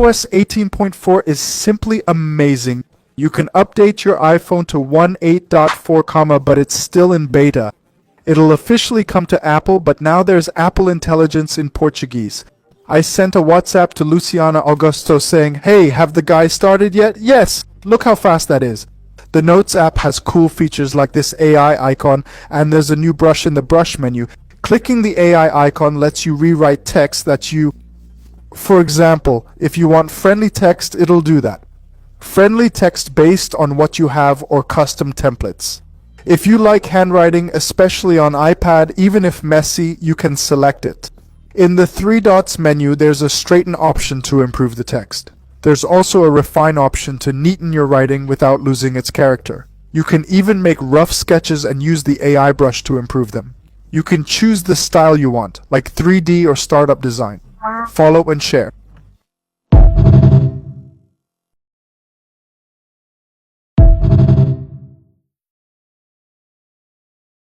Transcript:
iOS 18.4 is simply amazing. You can update your iPhone to 1.8.4, but it's still in beta. It'll officially come to Apple, but now there's Apple Intelligence in Portuguese. I sent a WhatsApp to Luciana Augusto saying, "Hey, have the guy started yet?" Yes, look how fast that is. The Notes app has cool features like this AI icon, and there's a new brush in the brush menu. Clicking the AI icon lets you rewrite text that you... For example, if you want friendly text, it'll do that. Friendly text based on what you have or custom templates. If you like handwriting, especially on iPad, even if messy, you can select it. In the three dots menu, there's a straighten option to improve the text. There's also a refine option to neaten your writing without losing its character. You can even make rough sketches and use the AI brush to improve them. You can choose the style you want, like 3D or startup design. Follow and share.